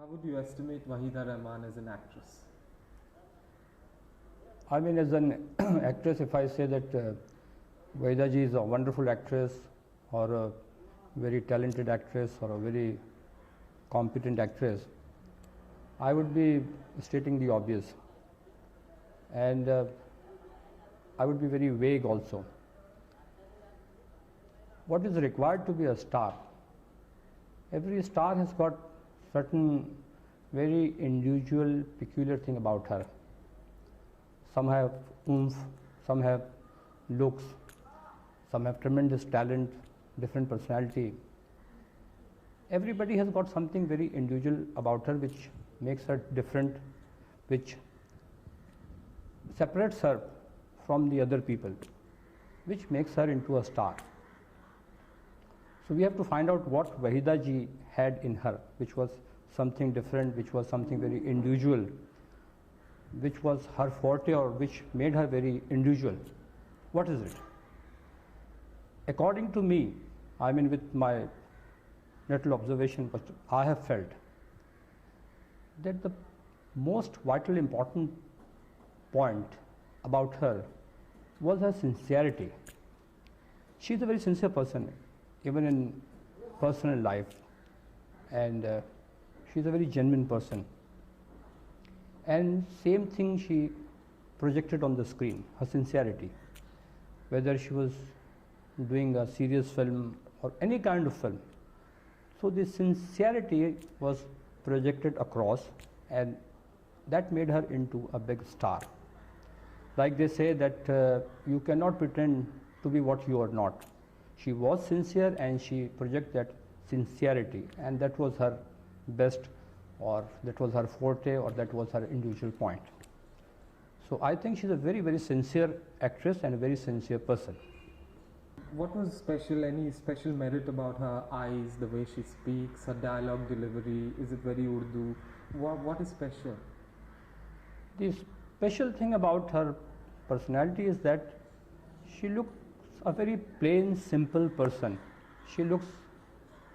would you estimate Waheeda Rehman as an actress? I mean, as an actress, if I say that Waheeda ji is a wonderful actress or a very talented actress or a very competent actress, I would be stating the obvious, and I would be very vague also. What is required to be a star? Every star has got certain very individual, peculiar thing about her. Some have oomph, some have looks, some have tremendous talent, different personality. Everybody has got something very individual about her which makes her different, which separates her from the other people, which makes her into a star. So we have to find out what Waheeda ji had in her, which was something different, which was something very individual, which was her forte or which made her very individual. What is it? According to me, I mean with my little observation, but I have felt that the most vital important point about her was her sincerity. She is a very sincere person, even in personal life, and she is a very genuine person. And same thing she projected on the screen, her sincerity. Whether she was doing a serious film or any kind of film. So this sincerity was projected across, and that made her into a big star. Like they say that you cannot pretend to be what you are not. She was sincere and she projected that sincerity, and that was her best, or that was her forte, or that was her individual point. So I think she's a very, very sincere actress and a very sincere person. What was special, any special merit about her eyes, the way she speaks, her dialogue delivery? Is it very Urdu? What is special? The special thing about her personality is that she looks a very plain, simple person. She looks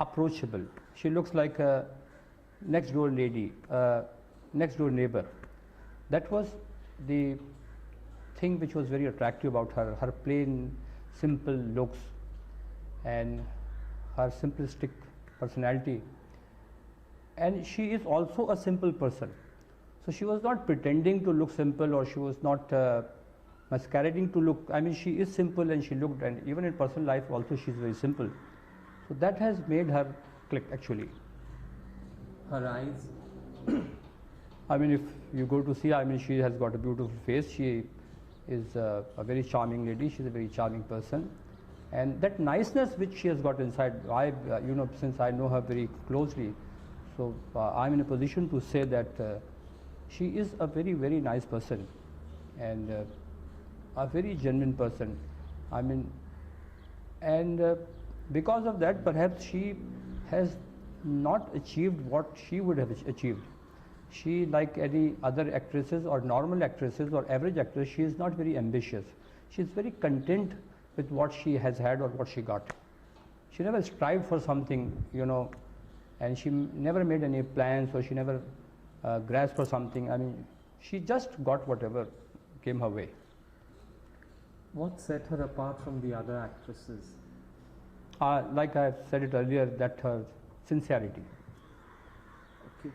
approachable. She looks like a next door lady, next door neighbor. That was the thing which was very attractive about her, her plain, simple looks and her simplistic personality. And she is also a simple person. So she was not pretending to look simple, or she was not masquerading to look. I mean, she is simple and she looked, and even in personal life also she is very simple. So that has made her click actually. Her eyes? I mean, if you go to see, I mean, she has got a beautiful face. She is a very charming lady. She's a very charming person, and that niceness which she has got inside, since I know her very closely, so I'm in a position to say that she is a very, very nice person and a very genuine person. I mean, and because of that, perhaps she has not achieved what she would have achieved. She, like any other actresses or normal actresses or average actress, she is not very ambitious. She is very content with what she has had or what she got. She never strived for something, and she never made any plans, or she never grasped for something. I mean, she just got whatever came her way. What set her apart from the other actresses? Like I said it earlier, that her sincerity. Okay.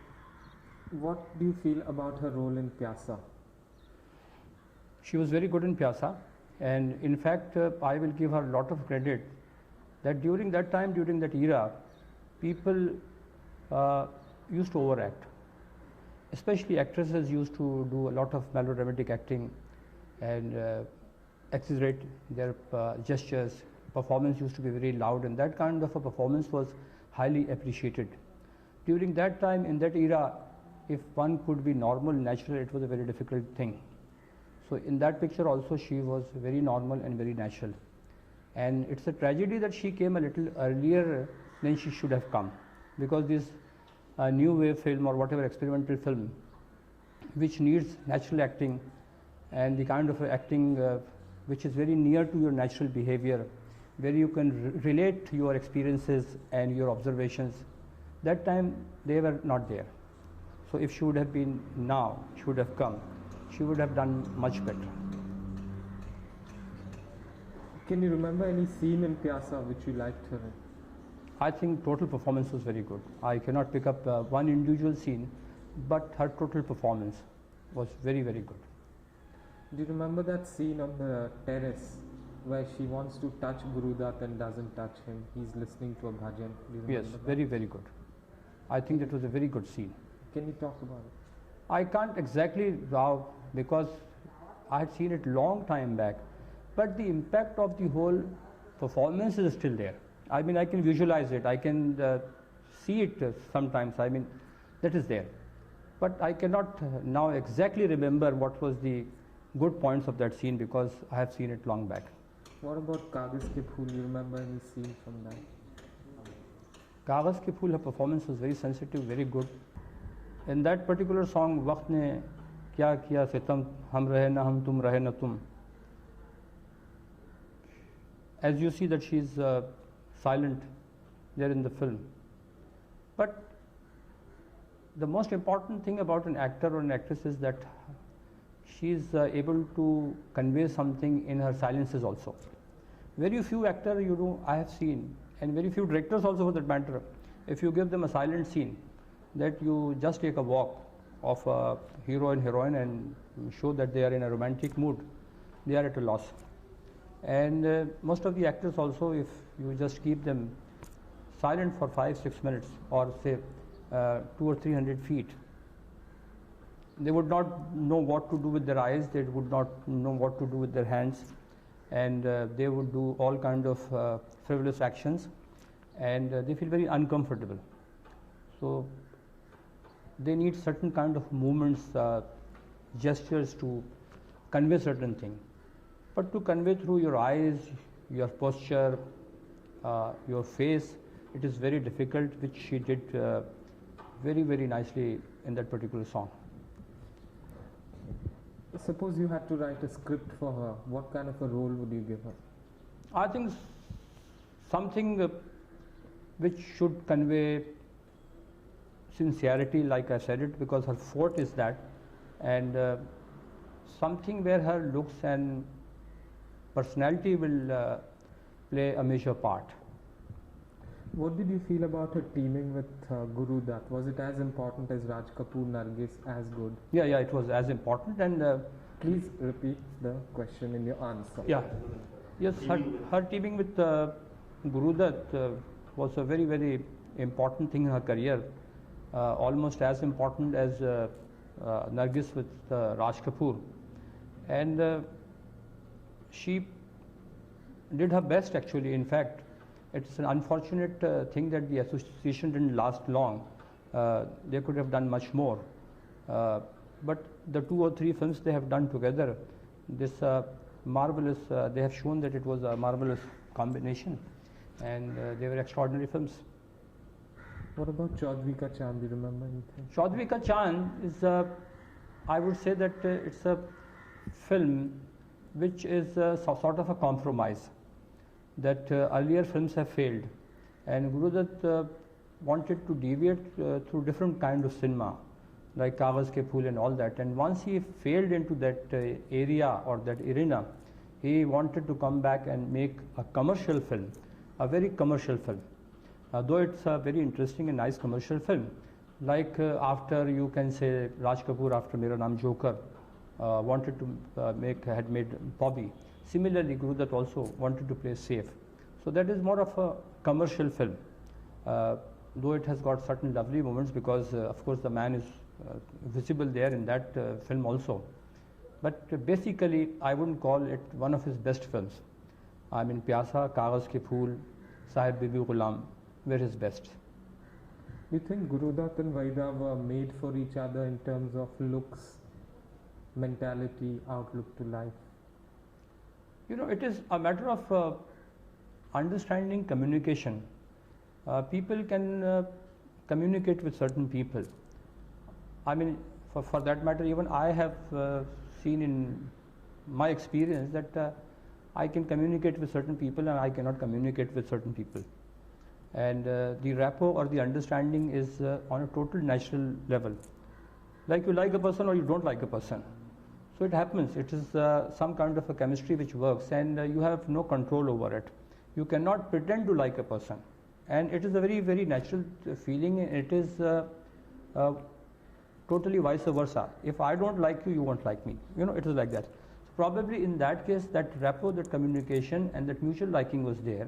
What do you feel about her role in Pyasa? She was very good in Pyasa, and in fact I will give her a lot of credit that during that time, during that era, people used to overact. Especially actresses used to do a lot of melodramatic acting and exaggerate their gestures. Performance used to be very loud, and that kind of a performance was highly appreciated. During that time, in that era, if one could be normal, natural, it was a very difficult thing. So in that picture also she was very normal and very natural. And it's a tragedy that she came a little earlier than she should have come, because this new wave film or whatever experimental film, which needs natural acting and the kind of acting which is very near to your natural behavior, where you can relate your experiences and your observations, that time they were not there. So if she would have been now, she would have come, she would have done much better. Can you remember any scene in Pyasa which you liked her in? I think total performance was very good. I cannot pick up one individual scene, but her total performance was very, very good. Do you remember that scene on the terrace where she wants to touch Gurudat and doesn't touch him? He's listening to a bhajan. Do you remember Yes, that? very, very good. I think that was a very good scene. Can you talk about it? I can't exactly now because I had seen it long time back, but the impact of the whole performance is still there. I mean, I can visualize it, I can see it sometimes, I mean, that is there. But I cannot now exactly remember what was the good points of that scene because I have seen it long back. What about Kagaz Ke Phool? You remember any scene from that? Kagaz Ke Phool, her performance was very sensitive, very good. In that particular song, Waqt ne kya kiya sitam, hum rahe na hum, tum rahe na tum. As you see that she is silent there in the film. But the most important thing about an actor or an actress is that she is able to convey something in her silences also. Very few actors I have seen, and very few directors also for that matter, if you give them a silent scene, that you just take a walk of a hero and heroine and show that they are in a romantic mood, they are at a loss. And most of the actors also, if you just keep them silent for 5-6 minutes or say 200 or 300 feet, they would not know what to do with their eyes, they would not know what to do with their hands, and they would do all kind of frivolous actions, and they feel very uncomfortable. So they need certain kind of movements, gestures to convey certain things. But to convey through your eyes, your posture, your face, it is very difficult, which she did very, very nicely in that particular song. Suppose you had to write a script for her, what kind of a role would you give her? I think something which should convey sincerity, like I said it, because her forte is that, and something where her looks and personality will play a major part. What did you feel about her teaming with Guru Dutt? Was it as important as Raj Kapoor, Nargis, as good? Yeah, it was as important. And please repeat the question in your answer. Yeah, yes, her teaming with Guru Dutt was a very, very important thing in her career, almost as important as Nargis with Raj Kapoor. And she did her best actually. In fact, it's an unfortunate thing that the association didn't last long. They could have done much more. But the 2 or 3 films they have done together, this marvelous, they have shown that it was a marvelous combination, and they were extraordinary films. What about Chaudhary Ka Chand? Do you remember anything? Chaudhary Ka Chand is, I would say that it's a film which is sort of a compromise, that earlier films have failed, and Guru Dutt wanted to deviate through different kind of cinema, like Kagaz Ke Phool and all that. And once he failed into that area or that arena, he wanted to come back and make a commercial film, a very commercial film. Though it's a very interesting and nice commercial film, like after, you can say, Raj Kapoor after Mera Naam Joker wanted to had made Bobby. Similarly, Guru Dutt also wanted to play safe. So that is more of a commercial film, though it has got certain lovely moments, because of course the man is visible there in that film also. But basically, I wouldn't call it one of his best films. I mean, Pyasa, Kagaz Ke Phool, Sahib Bibi Ghulam were his best. You think Guru Dutt and Vahida were made for each other in terms of looks, mentality, outlook to life? You know, it is a matter of understanding communication. People can communicate with certain people. I mean, for that matter, even I have seen in my experience that I can communicate with certain people and I cannot communicate with certain people. And the rapport or the understanding is on a total natural level. like you like a person or you don't like a person. So it happens. It is some kind of a chemistry which works, and you have no control over it. You cannot pretend to like a person, and it is a very, very natural feeling. It is totally vice versa. If I don't like you, you won't like me. It is like that. So probably in that case, that rapport, that communication, and that mutual liking was there,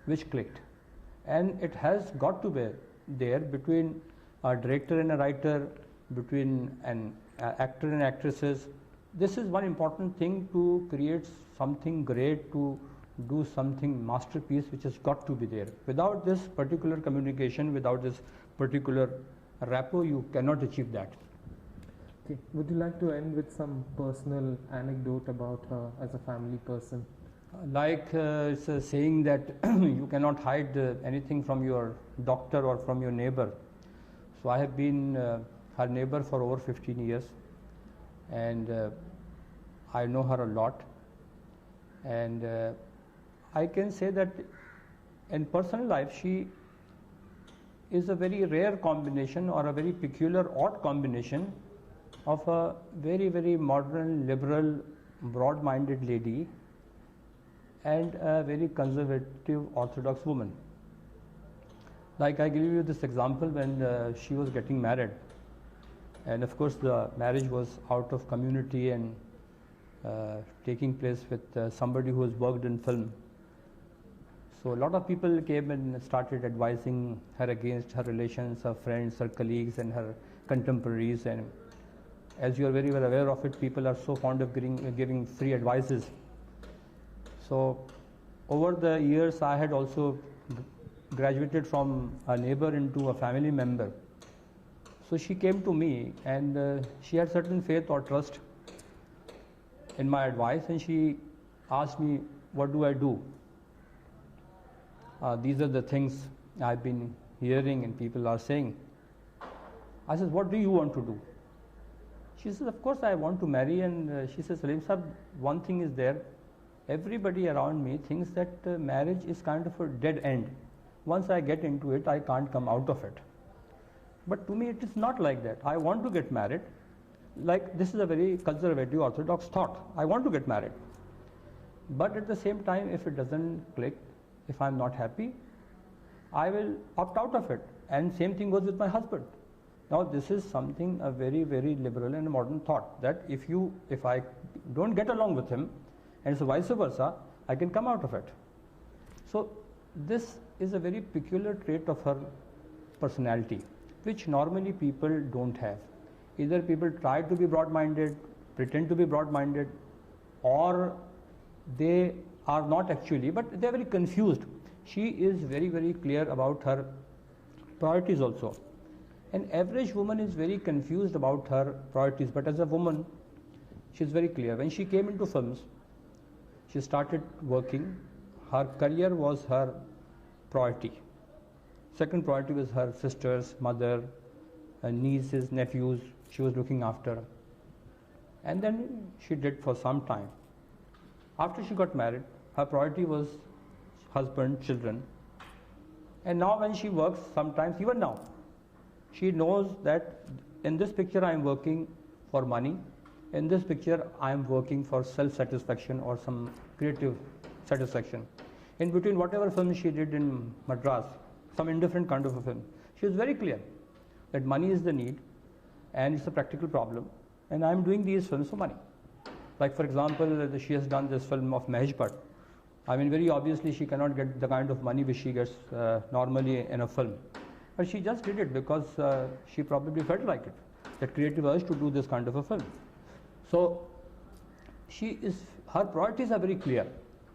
which clicked, and it has got to be there between a director and a writer, between an actor and actresses. This is one important thing to create something great, to do something masterpiece, which has got to be there. Without this particular communication, without this particular rapport, you cannot achieve that. Okay. Would you like to end with some personal anecdote about her as a family person? Like it's a saying that you cannot hide anything from your doctor or from your neighbor. So I have been her neighbor for over 15 years, and I know her a lot, and I can say that in personal life she is a very rare combination, or a very peculiar, odd combination of a very, very modern, liberal, broad-minded lady and a very conservative, orthodox woman. Like I give you this example, when she was getting married, and of course the marriage was out of community and taking place with somebody who has worked in film. So a lot of people came and started advising her against her relations, her friends, her colleagues, and her contemporaries. And as you are very well aware of it, people are so fond of giving free advices. So over the years, I had also graduated from a neighbor into a family member. So she came to me, and she had certain faith or trust in my advice, and she asked me, what do I do? These are the things I've been hearing and people are saying. I said, what do you want to do? She says, of course I want to marry. And she says, Salim Sahab, one thing is there. Everybody around me thinks that marriage is kind of a dead end. Once I get into it, I can't come out of it. But to me, it is not like that. I want to get married. Like, this is a very conservative, orthodox thought. I want to get married. But at the same time, if it doesn't click, if I'm not happy, I will opt out of it. And same thing goes with my husband. Now, this is something a very, very liberal and modern thought, that if I don't get along with him, and so vice versa, I can come out of it. So this is a very peculiar trait of her personality, which normally people don't have. Either people try to be broad-minded, pretend to be broad-minded, or they are not actually, but they are very confused. She is very, very clear about her priorities also. An average woman is very confused about her priorities, but as a woman, she is very clear. When she came into films, she started working. Her career was her priority. Second priority was her sisters, mother, nieces, nephews. She was looking after. And then she did for some time. After she got married, her priority was husband, children. And now when she works, sometimes, even now, she knows that in this picture I am working for money. In this picture I am working for self-satisfaction or some creative satisfaction. In between whatever film she did in Madras, some indifferent kind of a film, she was very clear that money is the need and it's a practical problem, and I am doing these films for money. Like, for example, she has done this film of Mahesh Bhatt. I mean, very obviously she cannot get the kind of money which she gets normally in a film. But she just did it because she probably felt like it, that creative urge to do this kind of a film. So her priorities are very clear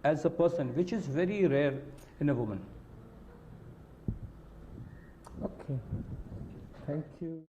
as a person, which is very rare in a woman. Okay. Thank you.